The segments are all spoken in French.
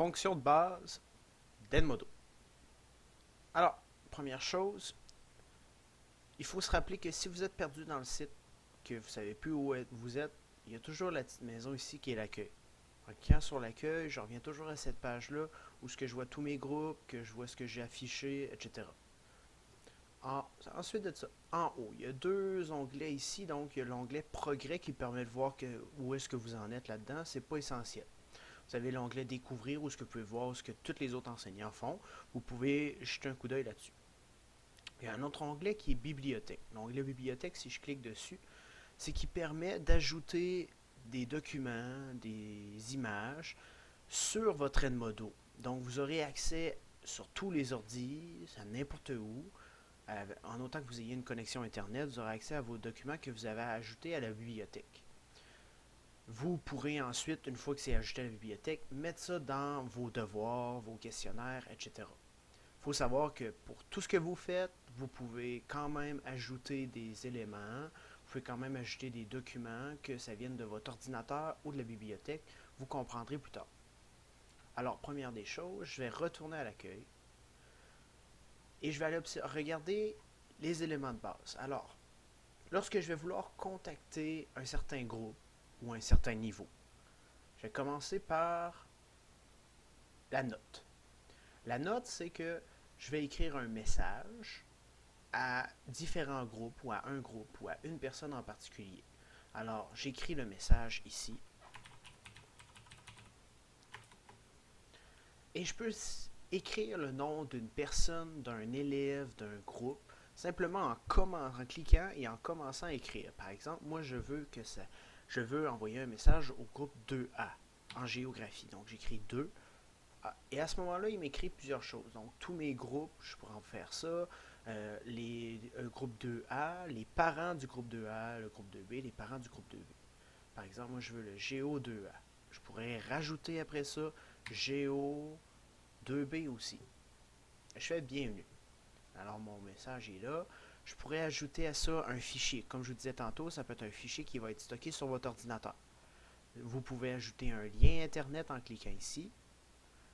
Fonction de base d'Edmodo. Alors, première chose, il faut se rappeler que si vous êtes perdu dans le site, que vous ne savez plus où vous êtes, il y a toujours la petite maison ici qui est l'accueil. En cliquant sur l'accueil, je reviens toujours à cette page-là où ce que je vois tous mes groupes, que je vois ce que j'ai affiché, etc. Ensuite de ça, en haut, il y a deux onglets ici. Donc, il y a l'onglet Progrès qui permet de voir où est-ce que vous en êtes là-dedans. C'est pas essentiel. Vous avez l'onglet Découvrir où ce que vous pouvez voir ce que tous les autres enseignants font. Vous pouvez jeter un coup d'œil là-dessus. Il y a un autre onglet qui est Bibliothèque. L'onglet Bibliothèque, si je clique dessus, c'est qui permet d'ajouter des documents, des images sur votre Edmodo. Donc, vous aurez accès sur tous les ordis, à n'importe où. En autant que vous ayez une connexion Internet, vous aurez accès à vos documents que vous avez ajoutés à la bibliothèque. Vous pourrez ensuite, une fois que c'est ajouté à la bibliothèque, mettre ça dans vos devoirs, vos questionnaires, etc. Il faut savoir que pour tout ce que vous faites, vous pouvez quand même ajouter des éléments, vous pouvez quand même ajouter des documents, que ça vienne de votre ordinateur ou de la bibliothèque. Vous comprendrez plus tard. Alors, première des choses, je vais retourner à l'accueil et je vais aller regarder les éléments de base. Alors, lorsque je vais vouloir contacter un certain groupe ou un certain niveau, je vais commencer par la note. La note, c'est que je vais écrire un message à différents groupes ou à un groupe ou à une personne en particulier. Alors, j'écris le message ici. Et je peux écrire le nom d'une personne, d'un élève, d'un groupe, simplement en cliquant et en commençant à écrire. Par exemple, moi, je veux envoyer un message au groupe 2A en géographie. Donc, j'écris 2. Et à ce moment-là, il m'écrit plusieurs choses. Donc, tous mes groupes, je pourrais en faire ça. Les groupes 2A, les parents du groupe 2A, le groupe 2B, les parents du groupe 2B. Par exemple, moi, je veux le Géo 2A. Je pourrais rajouter après ça Géo 2B aussi. Je fais bienvenue. Alors, mon message est là. Je pourrais ajouter à ça un fichier. Comme je vous disais tantôt, ça peut être un fichier qui va être stocké sur votre ordinateur. Vous pouvez ajouter un lien Internet en cliquant ici.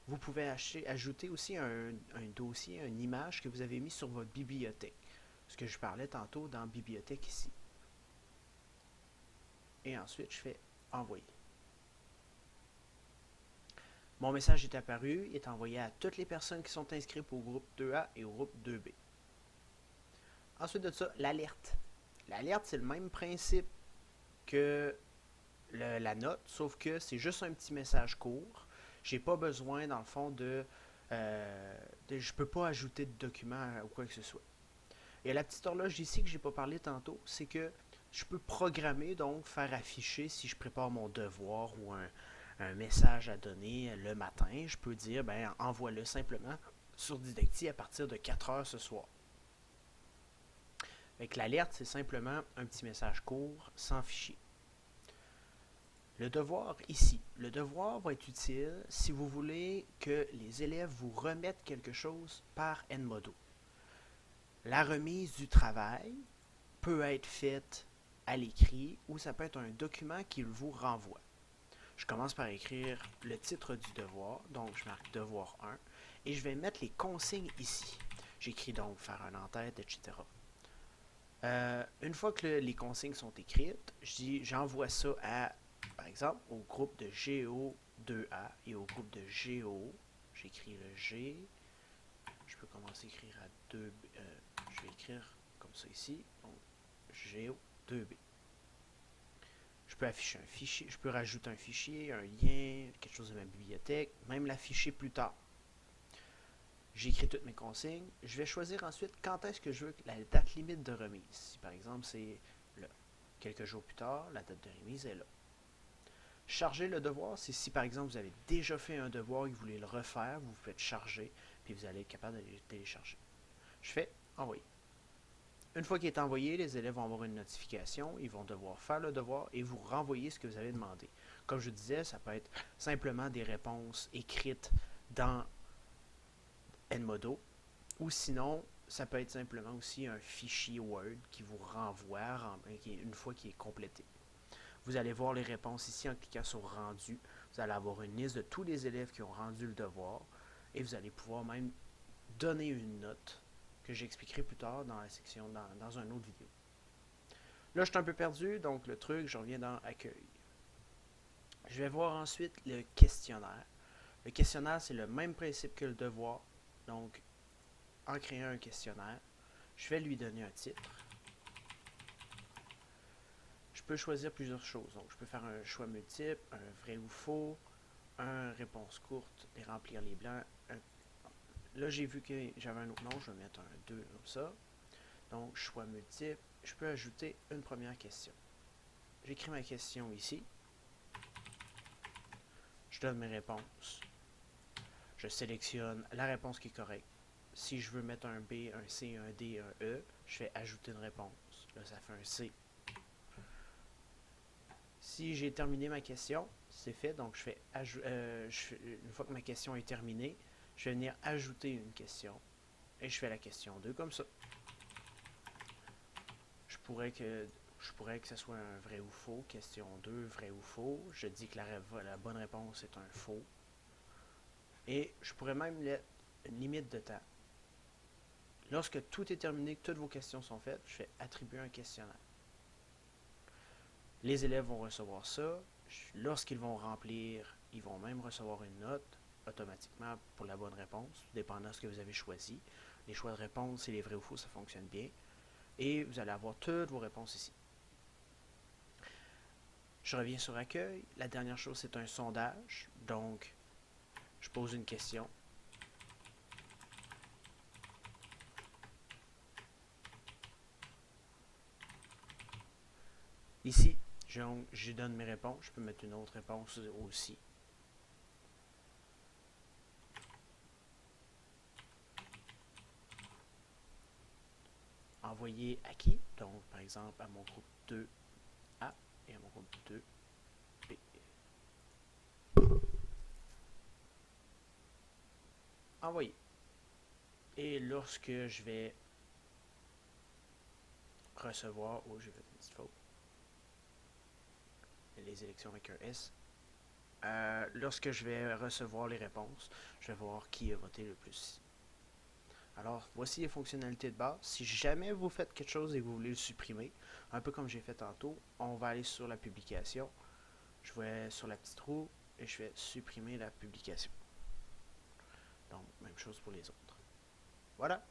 Vous pouvez ajouter aussi un dossier, une image que vous avez mis sur votre bibliothèque. Ce que je parlais tantôt dans bibliothèque ici. Et ensuite, je fais envoyer. Mon message est apparu, il est envoyé à toutes les personnes qui sont inscrites au groupe 2A et au groupe 2B. Ensuite de ça, l'alerte. L'alerte, c'est le même principe que la note, sauf que c'est juste un petit message court. J'ai pas besoin, dans le fond, je peux pas ajouter de documents ou quoi que ce soit. Et la petite horloge ici que j'ai pas parlé tantôt, c'est que je peux programmer, donc faire afficher si je prépare mon devoir ou un message à donner le matin. Je peux dire, ben, envoie-le simplement sur Didacti à partir de 4 heures ce soir. Avec l'alerte, c'est simplement un petit message court, sans fichier. Le devoir ici. Le devoir va être utile si vous voulez que les élèves vous remettent quelque chose par Edmodo. La remise du travail peut être faite à l'écrit ou ça peut être un document qu'il vous renvoie. Je commence par écrire le titre du devoir, donc je marque devoir 1 et je vais mettre les consignes ici. J'écris donc faire un en-tête, etc. Une fois que les consignes sont écrites, j'envoie ça à, par exemple, au groupe de Géo 2A et au groupe de Géo. J'écris le G. Je peux commencer à écrire à 2B. Je vais écrire comme ça ici. Donc, Géo 2B. Je peux afficher un fichier, je peux rajouter un fichier, un lien, quelque chose de ma bibliothèque, même l'afficher plus tard. J'écris toutes mes consignes. Je vais choisir ensuite quand est-ce que je veux la date limite de remise. Si par exemple c'est là, quelques jours plus tard, la date de remise est là. Charger le devoir, c'est si par exemple vous avez déjà fait un devoir et que vous voulez le refaire, vous faites charger, puis vous allez être capable de le télécharger. Je fais envoyer. Une fois qu'il est envoyé, les élèves vont avoir une notification, ils vont devoir faire le devoir et vous renvoyer ce que vous avez demandé. Comme je disais, ça peut être simplement des réponses écrites dans Edmodo, ou sinon, ça peut être simplement aussi un fichier Word qui vous renvoie une fois qu'il est complété. Vous allez voir les réponses ici en cliquant sur rendu. Vous allez avoir une liste de tous les élèves qui ont rendu le devoir et vous allez pouvoir même donner une note que j'expliquerai plus tard dans la section, dans une autre vidéo. Là, je suis un peu perdu, donc le truc, je reviens dans Accueil. Je vais voir ensuite le questionnaire. Le questionnaire, c'est le même principe que le devoir. Donc, en créant un questionnaire, je vais lui donner un titre. Je peux choisir plusieurs choses. Donc, je peux faire un choix multiple, un vrai ou faux, un réponse courte et remplir les blancs. Là, j'ai vu que j'avais un autre nom, je vais mettre un 2 comme ça. Donc, choix multiple. Je peux ajouter une première question. J'écris ma question ici. Je donne mes réponses. Je sélectionne la réponse qui est correcte. Si je veux mettre un B, un C, un D, un E, je fais ajouter une réponse. Là, ça fait un C. Si j'ai terminé ma question, c'est fait. Donc, une fois que ma question est terminée, je vais venir ajouter une question. Et je fais la question 2 comme ça. Je pourrais que ce soit un vrai ou faux. Question 2, vrai ou faux. Je dis que la bonne réponse est un faux. Et je pourrais même mettre une limite de temps. Lorsque tout est terminé, que toutes vos questions sont faites, je fais attribuer un questionnaire. Les élèves vont recevoir ça. Lorsqu'ils vont remplir, ils vont même recevoir une note automatiquement pour la bonne réponse, dépendant de ce que vous avez choisi. Les choix de réponse et les vrais ou faux, ça fonctionne bien. Et vous allez avoir toutes vos réponses ici. Je reviens sur Accueil. La dernière chose, c'est un sondage. Donc, je pose une question. Ici, je donne mes réponses. Je peux mettre une autre réponse aussi. Envoyer à qui? Donc, par exemple, à mon groupe 2A et à mon groupe 2B. Envoyer. Et lorsque je vais recevoir, oh, j'ai fait une petite faute, les élections avec un S, lorsque je vais recevoir les réponses, je vais voir qui a voté le plus. Alors, voici les fonctionnalités de base. Si jamais vous faites quelque chose et que vous voulez le supprimer, un peu comme j'ai fait tantôt, on va aller sur la publication. Je vais sur la petite roue et je vais supprimer la publication. Donc, même chose pour les autres. Voilà.